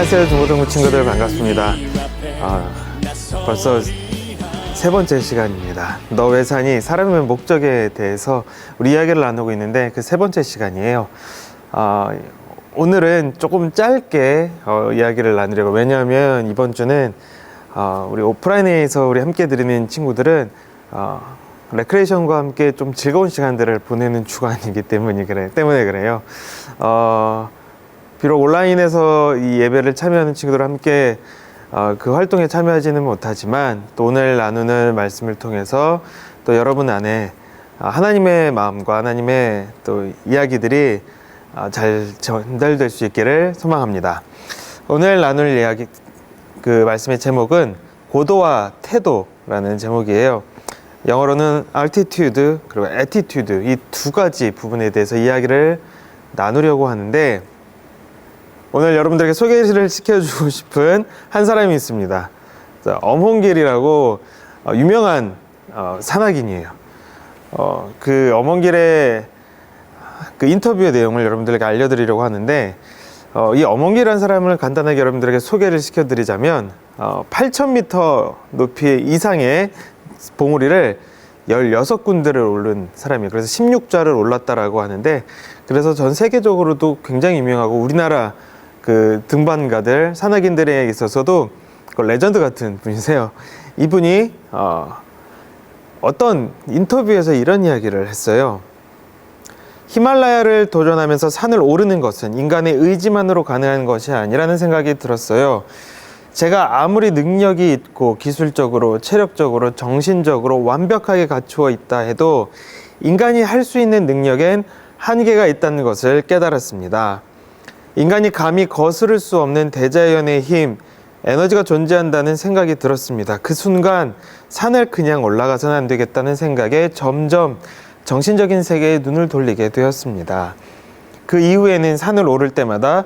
안녕하세요, 중고등부 친구들 반갑습니다. 벌써 세 번째 시간입니다. 너 왜 사니? 사람의 목적에 대해서 우리 이야기를 나누고 있는데 그 세 번째 시간이에요. 오늘은 조금 짧게 이야기를 나누려고. 왜냐하면 이번 주는 우리 오프라인에서 우리 함께 드리는 친구들은 레크레이션과 함께 좀 즐거운 시간들을 보내는 주간이기 때문에 그래요. 비록 온라인에서 이 예배를 참여하는 친구들과 함께 그 활동에 참여하지는 못하지만 또 오늘 나누는 말씀을 통해서 또 여러분 안에 하나님의 마음과 하나님의 또 이야기들이 잘 전달될 수 있기를 소망합니다. 오늘 나눌 이야기, 그 말씀의 제목은 고도와 태도라는 제목이에요. 영어로는 altitude 그리고 attitude, 이 두 가지 부분에 대해서 이야기를 나누려고 하는데, 오늘 여러분들에게 소개를 시켜주고 싶은 한 사람이 있습니다. 엄홍길이라고 유명한 산악인이에요. 그 엄홍길의 그 인터뷰의 내용을 여러분들에게 알려드리려고 하는데, 이 엄홍길이라는 사람을 간단하게 여러분들에게 소개를 시켜드리자면 8,000m 높이 이상의 봉우리를 16군데를 오른 사람이에요. 그래서 16좌를 올랐다라고 하는데, 그래서 전 세계적으로도 굉장히 유명하고 우리나라 그 등반가들, 산악인들에 있어서도 레전드 같은 분이세요. 이분이 어떤 인터뷰에서 이런 이야기를 했어요. 히말라야를 도전하면서 산을 오르는 것은 인간의 의지만으로 가능한 것이 아니라는 생각이 들었어요. 제가 아무리 능력이 있고 기술적으로, 체력적으로, 정신적으로 완벽하게 갖추어 있다 해도 인간이 할 수 있는 능력엔 한계가 있다는 것을 깨달았습니다. 인간이 감히 거스를 수 없는 대자연의 힘, 에너지가 존재한다는 생각이 들었습니다. 그 순간 산을 그냥 올라가서는 안 되겠다는 생각에 점점 정신적인 세계에 눈을 돌리게 되었습니다. 그 이후에는 산을 오를 때마다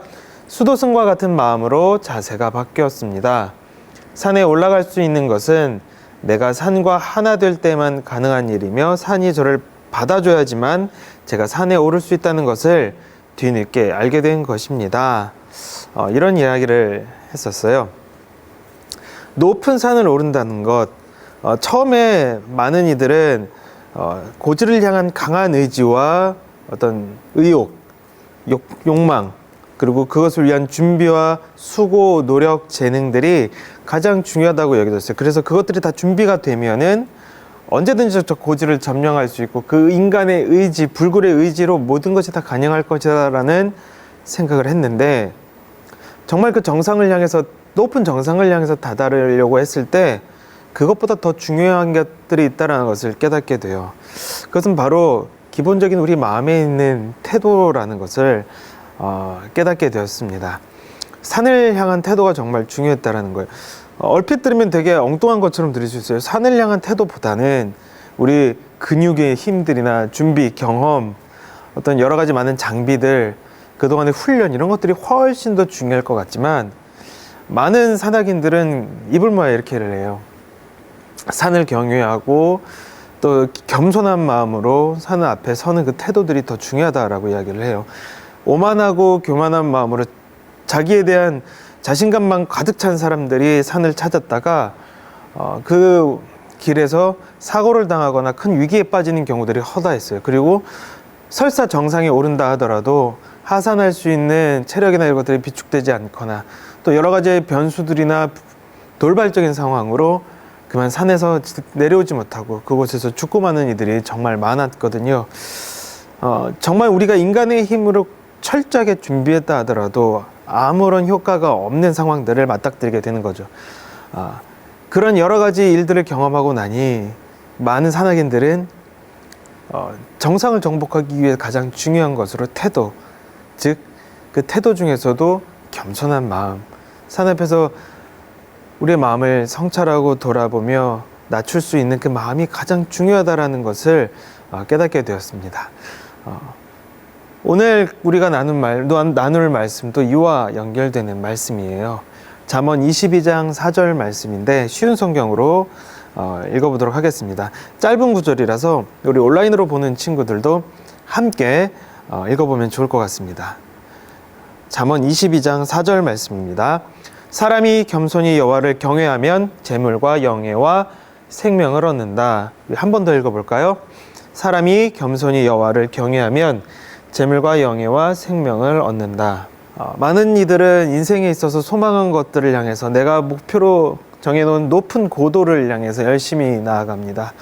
수도승과 같은 마음으로 자세가 바뀌었습니다. 산에 올라갈 수 있는 것은 내가 산과 하나 될 때만 가능한 일이며, 산이 저를 받아줘야지만 제가 산에 오를 수 있다는 것을 뒤늦게 알게 된 것입니다. 이런 이야기를 했었어요. 높은 산을 오른다는 것, 처음에 많은 이들은 고지를 향한 강한 의지와 어떤 의욕, 욕망, 그리고 그것을 위한 준비와 수고, 노력, 재능들이 가장 중요하다고 여겨졌어요. 그래서 그것들이 다 준비가 되면은 언제든지 저 고지를 점령할 수 있고, 그 인간의 의지, 불굴의 의지로 모든 것이 다 가능할 것이라는 생각을 했는데, 정말 그 정상을 향해서, 높은 정상을 향해서 다다르려고 했을 때 그것보다 더 중요한 것들이 있다는 것을 깨닫게 돼요. 그것은 바로 기본적인 우리 마음에 있는 태도라는 것을 깨닫게 되었습니다. 산을 향한 태도가 정말 중요했다는 거예요. 얼핏 들으면 되게 엉뚱한 것처럼 들릴 수 있어요. 산을 향한 태도보다는 우리 근육의 힘들이나 준비, 경험, 어떤 여러 가지 많은 장비들, 그동안의 훈련, 이런 것들이 훨씬 더 중요할 것 같지만, 많은 산악인들은 입을 모아 이렇게 해요. 산을 경외하고 또 겸손한 마음으로 산 앞에 서는 그 태도들이 더 중요하다라고 이야기를 해요. 오만하고 교만한 마음으로 자기에 대한 자신감만 가득 찬 사람들이 산을 찾았다가 그 길에서 사고를 당하거나 큰 위기에 빠지는 경우들이 허다했어요. 그리고 설사 정상에 오른다 하더라도 하산할 수 있는 체력이나 이런 것들이 비축되지 않거나, 또 여러 가지의 변수들이나 돌발적인 상황으로 그만 산에서 내려오지 못하고 그곳에서 죽고 마는 이들이 정말 많았거든요. 정말 우리가 인간의 힘으로 철저하게 준비했다 하더라도 아무런 효과가 없는 상황들을 맞닥뜨리게 되는 거죠. 그런 여러 가지 일들을 경험하고 나니 많은 산악인들은 정상을 정복하기 위해 가장 중요한 것으로 태도, 즉 그 태도 중에서도 겸손한 마음, 산 앞에서 우리의 마음을 성찰하고 돌아보며 낮출 수 있는 그 마음이 가장 중요하다는 것을 깨닫게 되었습니다. 오늘 우리가 나눌 말씀도 이와 연결되는 말씀이에요. 잠언 22장 4절 말씀인데 쉬운 성경으로 읽어보도록 하겠습니다. 짧은 구절이라서 우리 온라인으로 보는 친구들도 함께 읽어보면 좋을 것 같습니다. 잠언 22장 4절 말씀입니다. 사람이 겸손히 여호와를 경외하면 재물과 영예와 생명을 얻는다. 한 번 더 읽어볼까요? 사람이 겸손히 여호와를 경외하면 재물과 영예와 생명을 얻는다. 많은 이들은 인생에 있어서 소망한 것들을 향해서 내가 목표로 정해놓은 높은 고도를 향해서 열심히 나아갑니다.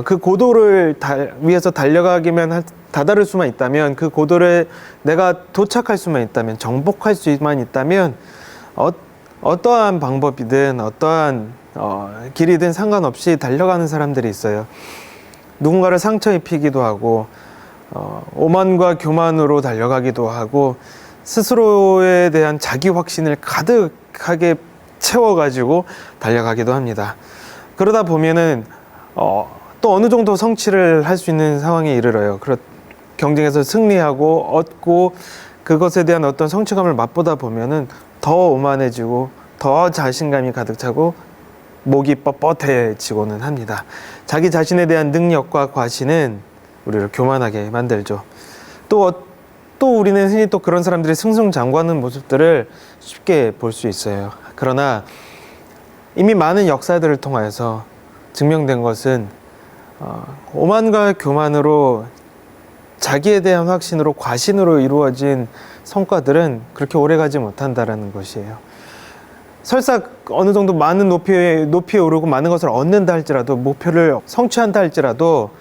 그 고도를 위해서 달려가기만 다다를 수만 있다면, 그 고도를 내가 도착할 수만 있다면, 정복할 수만 있다면 어떠한 방법이든 어떠한 길이든 상관없이 달려가는 사람들이 있어요. 누군가를 상처 입히기도 하고 오만과 교만으로 달려가기도 하고 스스로에 대한 자기 확신을 가득하게 채워가지고 달려가기도 합니다. 그러다 보면은 또 어느 정도 성취를 할 수 있는 상황에 이르러요. 경쟁에서 승리하고 얻고 그것에 대한 어떤 성취감을 맛보다 보면은 더 오만해지고 더 자신감이 가득 차고 목이 뻣뻣해지고는 합니다. 자기 자신에 대한 능력과 과신은 우리를 교만하게 만들죠. 또 우리는 흔히 또 그런 사람들이 승승장구하는 모습들을 쉽게 볼 수 있어요. 그러나 이미 많은 역사들을 통하여서 증명된 것은 오만과 교만으로 자기에 대한 확신으로 과신으로 이루어진 성과들은 그렇게 오래가지 못한다라는 것이에요. 설사 어느 정도 많은 높이에 오르고 많은 것을 얻는다 할지라도, 목표를 성취한다 할지라도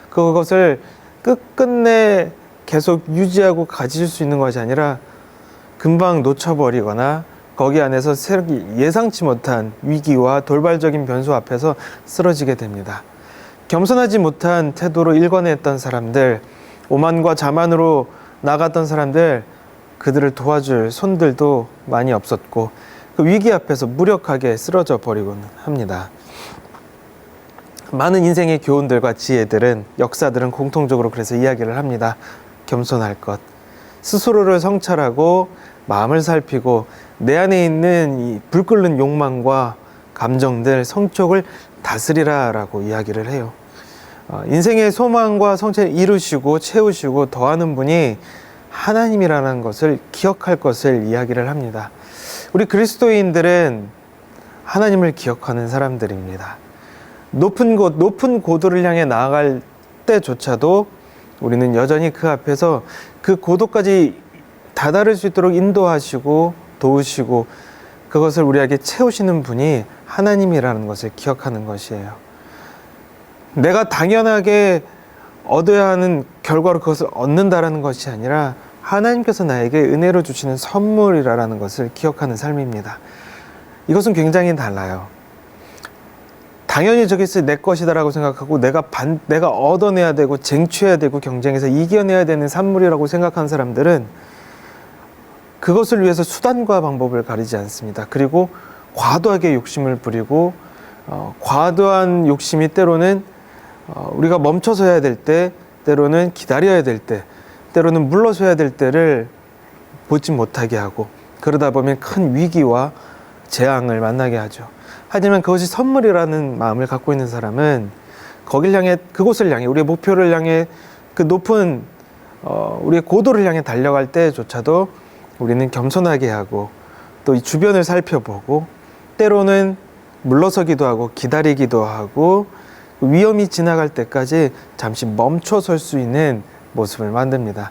그것을 끝끝내 계속 유지하고 가질 수 있는 것이 아니라 금방 놓쳐버리거나 거기 안에서 예상치 못한 위기와 돌발적인 변수 앞에서 쓰러지게 됩니다. 겸손하지 못한 태도로 일관했던 사람들, 오만과 자만으로 나갔던 사람들, 그들을 도와줄 손들도 많이 없었고 그 위기 앞에서 무력하게 쓰러져 버리곤 합니다. 많은 인생의 교훈들과 지혜들은, 역사들은 공통적으로 그래서 이야기를 합니다. 겸손할 것, 스스로를 성찰하고 마음을 살피고 내 안에 있는 이 불끓는 욕망과 감정들, 성촉을 다스리라 라고 이야기를 해요. 인생의 소망과 성취를 이루시고 채우시고 더하는 분이 하나님이라는 것을 기억할 것을 이야기를 합니다. 우리 그리스도인들은 하나님을 기억하는 사람들입니다. 높은 고도를 향해 나아갈 때조차도 우리는 여전히 그 앞에서 그 고도까지 다다를 수 있도록 인도하시고 도우시고 그것을 우리에게 채우시는 분이 하나님이라는 것을 기억하는 것이에요. 내가 당연하게 얻어야 하는 결과로 그것을 얻는다라는 것이 아니라 하나님께서 나에게 은혜로 주시는 선물이라는 것을 기억하는 삶입니다. 이것은 굉장히 달라요. 당연히 저것이 내 것이다라고 생각하고 내가 얻어내야 되고 쟁취해야 되고 경쟁에서 이겨내야 되는 산물이라고 생각하는 사람들은 그것을 위해서 수단과 방법을 가리지 않습니다. 그리고 과도하게 욕심을 부리고 과도한 욕심이 때로는 우리가 멈춰서 해야 될 때, 때로는 기다려야 될 때, 때로는 물러서야 될 때를 보지 못하게 하고 그러다 보면 큰 위기와 재앙을 만나게 하죠. 하지만 그것이 선물이라는 마음을 갖고 있는 사람은 그곳을 향해 우리의 목표를 향해 그 높은 우리의 고도를 향해 달려갈 때조차도 우리는 겸손하게 하고 또 이 주변을 살펴보고 때로는 물러서기도 하고 기다리기도 하고 위험이 지나갈 때까지 잠시 멈춰설 수 있는 모습을 만듭니다.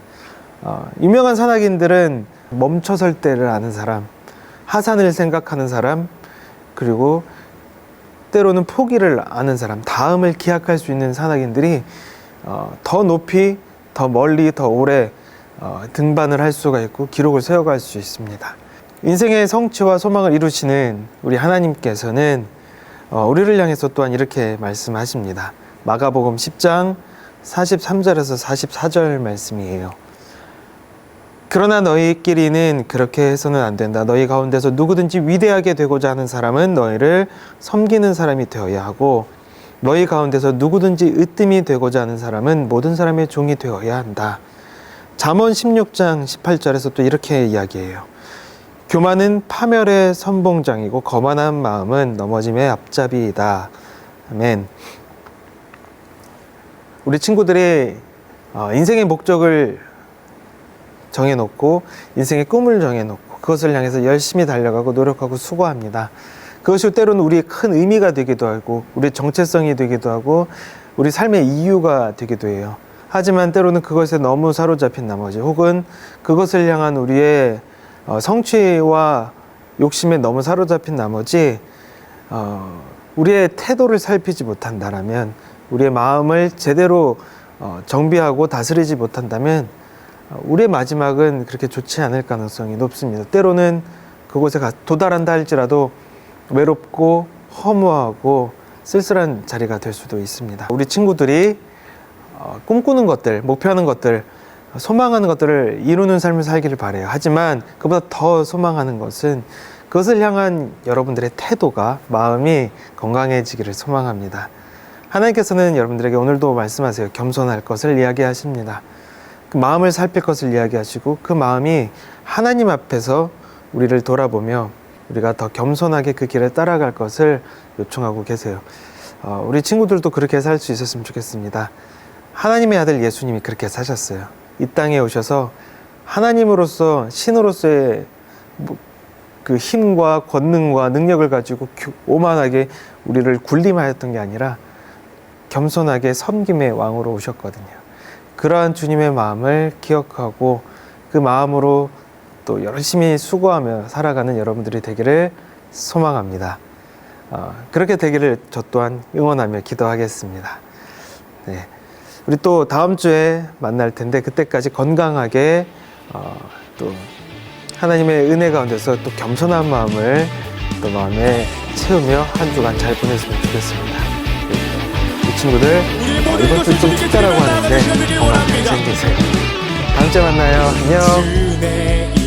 유명한 산악인들은 멈춰설 때를 아는 사람, 하산을 생각하는 사람, 그리고 때로는 포기를 아는 사람, 다음을 기약할 수 있는 산악인들이 더 높이, 더 멀리, 더 오래 등반을 할 수가 있고 기록을 세워갈 수 있습니다. 인생의 성취와 소망을 이루시는 우리 하나님께서는 우리를 향해서 또한 이렇게 말씀하십니다. 마가복음 10장 43절에서 44절 말씀이에요. 그러나 너희끼리는 그렇게 해서는 안 된다. 너희 가운데서 누구든지 위대하게 되고자 하는 사람은 너희를 섬기는 사람이 되어야 하고 너희 가운데서 누구든지 으뜸이 되고자 하는 사람은 모든 사람의 종이 되어야 한다. 잠언 16장 18절에서 또 이렇게 이야기해요. 교만은 파멸의 선봉장이고 거만한 마음은 넘어짐의 앞잡이이다. 아멘. 우리 친구들이 인생의 목적을 정해놓고 인생의 꿈을 정해놓고 그것을 향해서 열심히 달려가고 노력하고 수고합니다. 그것이 때로는 우리의 큰 의미가 되기도 하고 우리의 정체성이 되기도 하고 우리 삶의 이유가 되기도 해요. 하지만 때로는 그것에 너무 사로잡힌 나머지 혹은 그것을 향한 우리의 성취와 욕심에 너무 사로잡힌 나머지 우리의 태도를 살피지 못한다라면 우리의 마음을 제대로 정비하고 다스리지 못한다면 우리의 마지막은 그렇게 좋지 않을 가능성이 높습니다. 때로는 그곳에 도달한다 할지라도 외롭고 허무하고 쓸쓸한 자리가 될 수도 있습니다. 우리 친구들이 꿈꾸는 것들, 목표하는 것들, 소망하는 것들을 이루는 삶을 살기를 바라요. 하지만 그보다 더 소망하는 것은 그것을 향한 여러분들의 태도가, 마음이 건강해지기를 소망합니다. 하나님께서는 여러분들에게 오늘도 말씀하세요. 겸손할 것을 이야기하십니다. 그 마음을 살필 것을 이야기하시고 그 마음이 하나님 앞에서 우리를 돌아보며 우리가 더 겸손하게 그 길을 따라갈 것을 요청하고 계세요. 우리 친구들도 그렇게 살 수 있었으면 좋겠습니다. 하나님의 아들 예수님이 그렇게 사셨어요. 이 땅에 오셔서 하나님으로서 신으로서의 그 힘과 권능과 능력을 가지고 오만하게 우리를 군림하였던 게 아니라 겸손하게 섬김의 왕으로 오셨거든요. 그러한 주님의 마음을 기억하고 그 마음으로 또 열심히 수고하며 살아가는 여러분들이 되기를 소망합니다. 그렇게 되기를 저 또한 응원하며 기도하겠습니다. 네. 우리 또 다음 주에 만날 텐데 그때까지 건강하게 또 하나님의 은혜 가운데서 또 겸손한 마음을 또 마음에 채우며 한 주간 잘 보냈으면 좋겠습니다. 이 친구들 이번 주 좀 특별하고 하는데 건강 잘 챙기세요. 다음 주에 만나요. 안녕.